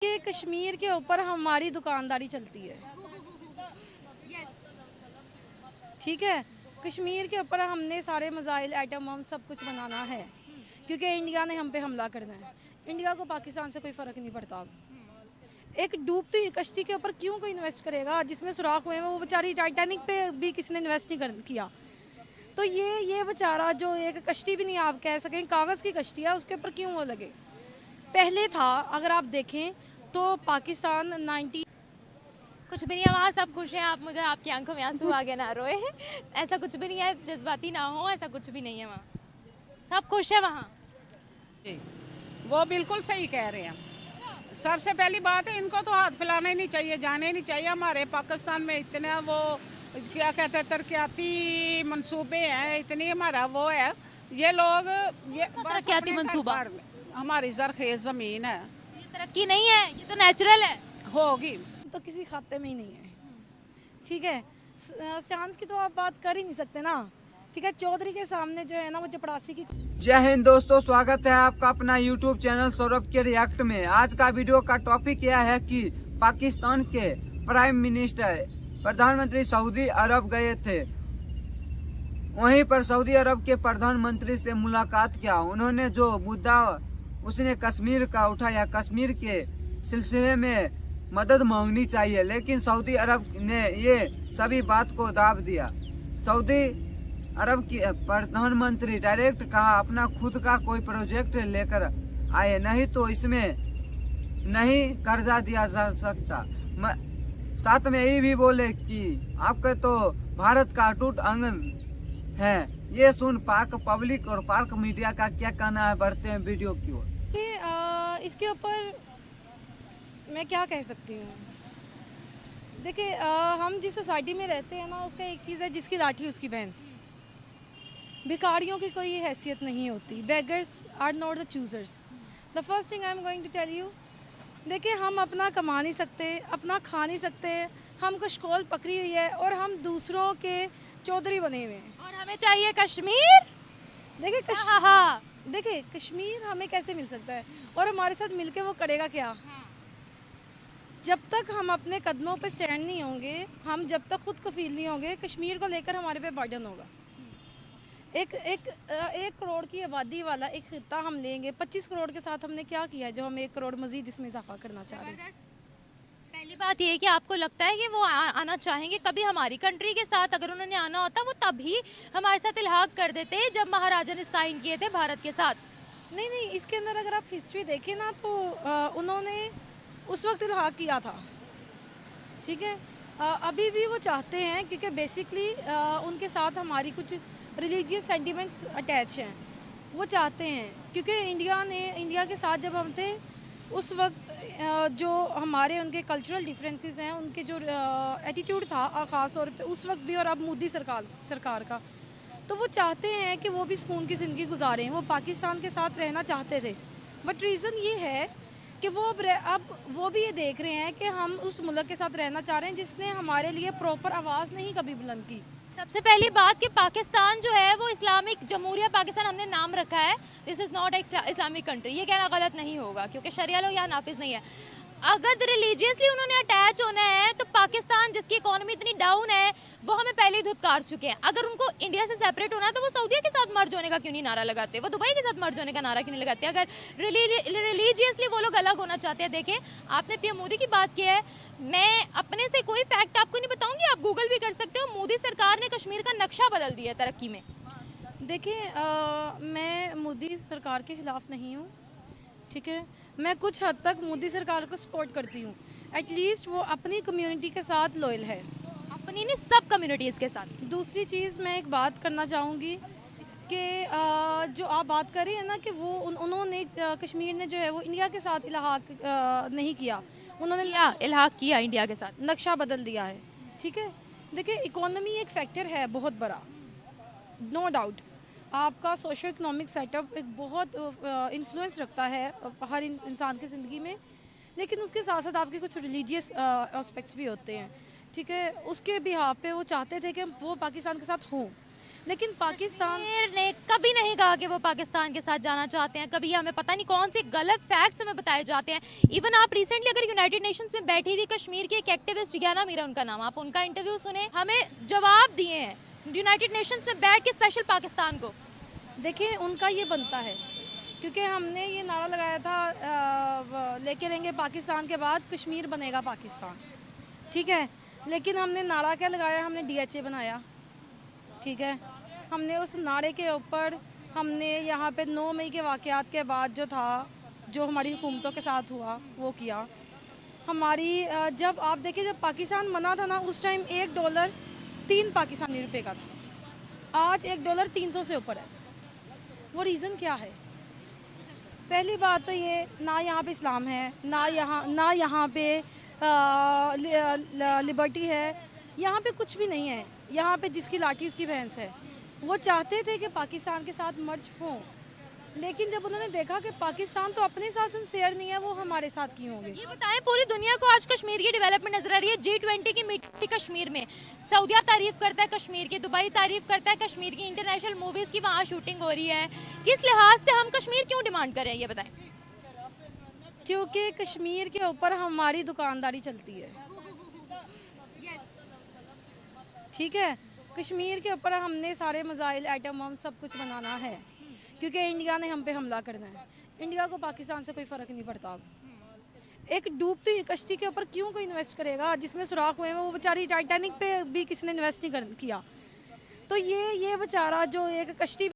कि कश्मीर के ऊपर हमारी दुकानदारी चलती है। ठीक है, कश्मीर के ऊपर हमने सारे मिसाइल आइटम हम सब कुछ बनाना है क्योंकि इंडिया ने हम पे हमला करना है। इंडिया को पाकिस्तान से कोई फ़र्क नहीं पड़ता। अब एक डूबती हुई कश्ती के ऊपर क्यों कोई इन्वेस्ट करेगा? जिसमें सुराख हुए हैं वो बेचारी टाइटैनिक पे भी किसी ने इन्वेस्ट नहीं किया। तो ये बेचारा जो एक कश्ती भी नहीं आप कह सकें, कागज़ की कश्ती है, उसके ऊपर क्यों वो लगे? पहले था, अगर आप देखें तो पाकिस्तान 90 कुछ भी नहीं है वहाँ, सब खुश हैं। आप मुझे आपकी आंखों में आंसू आगे ना रोए। ऐसा कुछ भी नहीं है, जज्बाती ना हो, ऐसा कुछ भी नहीं है वहाँ, सब खुश है वहाँ। वो बिल्कुल सही कह रहे हैं। सबसे पहली बात है, इनको तो हाथ फैलाना ही नहीं चाहिए, जाने ही नहीं चाहिए। हमारे पाकिस्तान में इतने वो क्या कहते हैं तरक्याती मंसूबे हैं, इतनी हमारा वो है। ये लोग ये तरक्याती मंसूबा? हमारी जरखेज ज़मीन है, ये तरक्की नहीं है, ये तो नेचुरल है। होगी तो किसी खाते में ही नहीं है। ठीक है, चांस की तो आप बात कर ही नहीं सकते ना। ठीक है, चौधरी के सामने जो है ना वो चपड़ासी की। जय हिंद दोस्तों, स्वागत है आपका अपना यूट्यूब चैनल सौरभ के रिएक्ट में। आज का वीडियो का टॉपिक यह है कि पाकिस्तान के प्राइम मिनिस्टर प्रधानमंत्री सऊदी अरब गए थे। वहीं पर सऊदी अरब के प्रधानमंत्री से मुलाकात किया। उन्होंने जो मुद्दा उसने कश्मीर का उठाया, कश्मीर के सिलसिले में मदद मांगनी चाहिए, लेकिन सऊदी अरब ने ये सभी बात को दाब दिया। सऊदी अरब की प्रधानमंत्री डायरेक्ट कहा अपना खुद का कोई प्रोजेक्ट लेकर आए, नहीं तो इसमें नहीं कर्जा दिया जा सकता। साथ में ये भी बोले कि आपके तो भारत का अटूट अंग है। ये सुन पाक पब्लिक और पाक मीडिया का क्या कहना है, बढ़ते हैं वीडियो की ओर। इसके ऊपर मैं क्या कह सकती हूँ? देखिए, हम जिस सोसाइटी में रहते हैं ना, उसका एक चीज़ है, जिसकी लाठी उसकी भैंस। भिखारियों की कोई हैसियत नहीं होती। Beggars are not the choosers. The first thing I am going to tell you, देखिए, हम अपना कमा नहीं सकते, अपना खा नहीं सकते, हम कशकोल पकड़ी हुई है और हम दूसरों के चौधरी बने हुए हैं। और हमें चाहिए कश्मीर। देखिए देखिए, कश्मीर हमें कैसे मिल सकता है? और हमारे साथ मिलके वो करेगा क्या? जब तक हम अपने कदमों पे स्टैंड नहीं होंगे, हम जब तक खुद कफील नहीं होंगे, कश्मीर को लेकर हमारे पे बर्डन होगा। एक करोड़ की आबादी वाला एक खित्ता हम लेंगे। 25 करोड़ के साथ हमने क्या किया है जो हम 1 करोड़ मजीद इसमें इजाफा करना चाह रहे हैं? पहली बात ये है कि आपको लगता है कि वो आना चाहेंगे कभी हमारी कंट्री के साथ? अगर उन्होंने आना होता वो तभी हमारे साथ इल्हाक कर देते जब महाराजा ने साइन किए थे भारत के साथ। नहीं, इसके अंदर अगर आप हिस्ट्री देखें ना तो उन्होंने उस वक्त इल्हाक किया था। ठीक है, अभी भी वो चाहते हैं, क्योंकि बेसिकली उनके साथ हमारी कुछ रिलीजियस सेंटिमेंट्स अटैच हैं। वो चाहते हैं, क्योंकि इंडिया के साथ जब हम थे उस वक्त जो हमारे उनके कल्चरल डिफरेंसेस हैं, उनके जो एटीट्यूड था ख़ास तौर पे उस वक्त भी और अब मोदी सरकार का, तो वो चाहते हैं कि वो भी सुकून की ज़िंदगी गुजारें। वो पाकिस्तान के साथ रहना चाहते थे, बट रीज़न ये है कि अब वो भी ये देख रहे हैं कि हम उस मुल्क के साथ रहना चाह रहे हैं जिसने हमारे लिए प्रॉपर आवाज़ नहीं कभी बुलंद की। सबसे पहली बात कि पाकिस्तान जो है वो इस्लामिक जमहूरिया पाकिस्तान हमने नाम रखा है। This is not Islamic country. ये कहना गलत नहीं होगा क्योंकि शरिया लो यहाँ नाफिज नहीं है। अगर रिलीजियसली उन्होंने अटैच होना है तो पाकिस्तान जिसकी इकोनॉमी इतनी डाउन है वो हमें पहले ही धुतकार चुके हैं। अगर उनको इंडिया से सेपरेट होना है तो वो सऊदीया के साथ मर्ज होने का क्यों नहीं नारा लगाते? वो दुबई के साथ मर्ज होने का नारा क्यों नहीं लगाते? अगर रिलीजियसली वो लोग अलग होना चाहते हैं। देखें, आपने पीएम मोदी की बात की है, मैं अपने से कोई फैक्ट आपको नहीं बताऊंगी, आप गूगल भी कर सकते हो। मोदी सरकार ने कश्मीर का नक्शा बदल दिया तरक्की में। देखिए, मैं मोदी सरकार के ख़िलाफ़ नहीं हूँ। ठीक है, मैं कुछ हद तक मोदी सरकार को सपोर्ट करती हूँ। एटलीस्ट वो अपनी कम्युनिटी के साथ लॉयल है, अपनी नहीं सब कम्युनिटीज़ के साथ। दूसरी चीज़ मैं एक बात करना चाहूँगी कि जो आप बात कर रही हैं ना कि वो उन्होंने कश्मीर ने जो है वो इंडिया के साथ इल्हाक नहीं किया, उन्होंने इल्हाक किया इंडिया के साथ, नक्शा बदल दिया है। ठीक है, देखिए, इकोनॉमी एक फैक्टर है बहुत बड़ा, नो डाउट। आपका सोशो इकोनॉमिक सेटअप एक बहुत इन्फ्लुएंस रखता है हर इंसान की ज़िंदगी में, लेकिन उसके साथ साथ आपके कुछ रिलीजियस एस्पेक्ट्स भी होते हैं। ठीक है, उसके बिहाफ पे वो चाहते थे कि वो पाकिस्तान के साथ हों, लेकिन पाकिस्तान कश्मीर ने कभी नहीं कहा कि वो पाकिस्तान के साथ जाना चाहते हैं। कभी हमें पता नहीं कौन से गलत फैक्ट्स हमें बताए जाते हैं। इवन आप रिसेंटली अगर यूनाइटेड नेशंस में बैठी थी कश्मीर की एक एक्टिविस्ट गियाना मीरा उनका नाम, आप उनका इंटरव्यू सुने, हमें जवाब दिए हैं यूनाइटेड नेशंस में बैठ के स्पेशल पाकिस्तान को। देखिए उनका ये बनता है, क्योंकि हमने ये नारा लगाया था लेके रहेंगे पाकिस्तान के बाद कश्मीर बनेगा पाकिस्तान, ठीक है। लेकिन हमने नारा क्या लगाया, हमने DHA बनाया, ठीक है। हमने उस नारे के ऊपर हमने यहाँ पे 9 मई के वाक़यात के बाद जो था, जो हमारी हुकूमतों के साथ हुआ वो किया। हमारी जब आप देखिए जब पाकिस्तान बना था ना, उस टाइम $1 3 पाकिस्तानी रुपए का था। आज $1 300 से ऊपर है। वो रीज़न क्या है? पहली बात तो ये, ना यहाँ पे इस्लाम है, ना यहाँ पे लिबर्टी है, यहाँ पे कुछ भी नहीं है। यहाँ पे जिसकी लाठी उसकी भैंस है। वो चाहते थे कि पाकिस्तान के साथ मर्ज हों, लेकिन जब उन्होंने देखा कि पाकिस्तान तो अपने साथ सिंसियर नहीं है, वो हमारे साथ क्यों होंगे। ये बताएं, पूरी दुनिया को आज कश्मीर की डेवलपमेंट नजर आ रही है। G20 की मीटिंग कश्मीर में, सऊदिया तारीफ करता है कश्मीर की, दुबई तारीफ करता है कश्मीर की, इंटरनेशनल मूवीज की वहाँ शूटिंग हो रही है। किस लिहाज से हम कश्मीर क्यों डिमांड कर रहे हैं, ये बताएं। क्योंकि कश्मीर के ऊपर हमारी दुकानदारी चलती है, ठीक है। कश्मीर के ऊपर हमने सारे मिसाइल, एटम बम सब कुछ बनाना है, क्योंकि इंडिया ने हम पे हमला करना है। इंडिया को पाकिस्तान से कोई फ़र्क नहीं पड़ता। अब एक डूबती हुई कश्ती के ऊपर क्यों कोई इन्वेस्ट करेगा? जिसमें सुराख हुए हैं वो बेचारी टाइटैनिक पे भी किसी ने इन्वेस्ट नहीं किया। तो ये बेचारा जो एक कश्ती